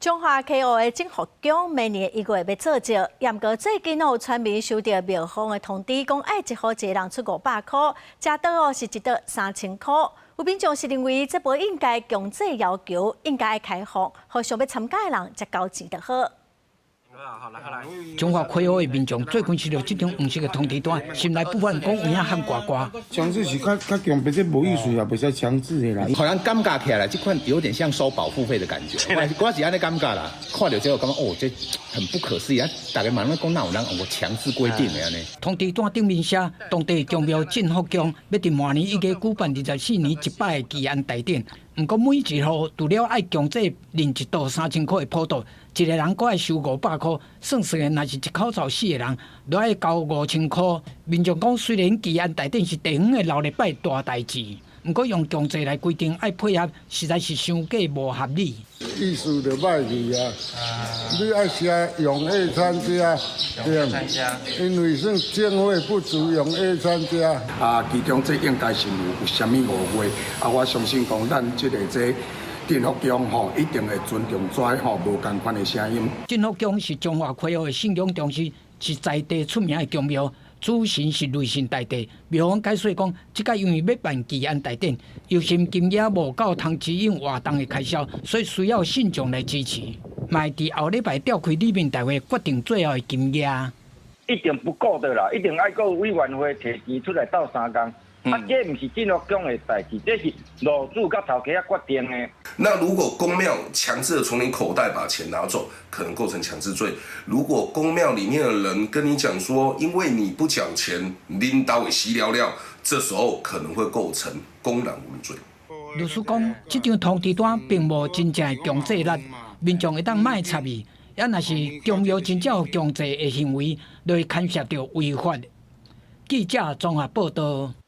中华企鹅的金福奖明年1月要做招，不过最近有村民收到庙方的通知，讲爱一户一个人出500块，加到是一道3000块。有民众是认为这不应该强制要求，应该开放，互想要参加的人才交钱就好。 中华企鹅的民众最近收到这张黄色的通知单，心内不安，讲有影喊呱呱。强制是较强，别这无意思啊，袂使强制的啦。好像尴尬起来了，这款有点像收保护费的感觉。我是安尼尴尬啦，看到这个感觉哦，这很不可思议啊！大家慢慢讲，哪有人我强制规定的安尼？通知单顶面写，当地宗庙进福宫要伫明年1月举办24年100个祈安大典。不过每一户除了爱强制认一道3000块的普渡，一个人阁爱收500块，算算的，若是一口罩4个人，都爱交5000块。民众讲，虽然祈安大典是地方的老礼拜大代志，不过用强制来规定爱配合，实在是伤过无合理。意思就歹去啊！你爱吃用A参加，对，因为算经费不足用A参加。其中这应该是有啥物误会我相信讲咱这进福宫一定会尊重跩无共款的声音。进福宫是中华企鹅的信仰中心，是在地出名的宫庙。 主神是雷神大帝，庙方解说讲，即届因为要办祈安大典，有心金额无够通支应活动的开销，所以需要信众来支持。卖伫后礼拜召开立面大会，决定最后的金额。一定不够的啦，一定爱个委员会提钱出来斗3工。这不是进福宫的代志，这是路主甲头家决定的。那如果公庙强制的从你口袋把钱拿走，可能构成强制罪。如果公庙里面的人跟你讲说，因为你不缴钱，领导会死了了，这时候可能会构成公然侮辱罪。律师讲，这张通知单并无真正的强制力，民众会当卖插伊，也若是中央真正有强制的行为，就会牵涉到违法。记者综合报道。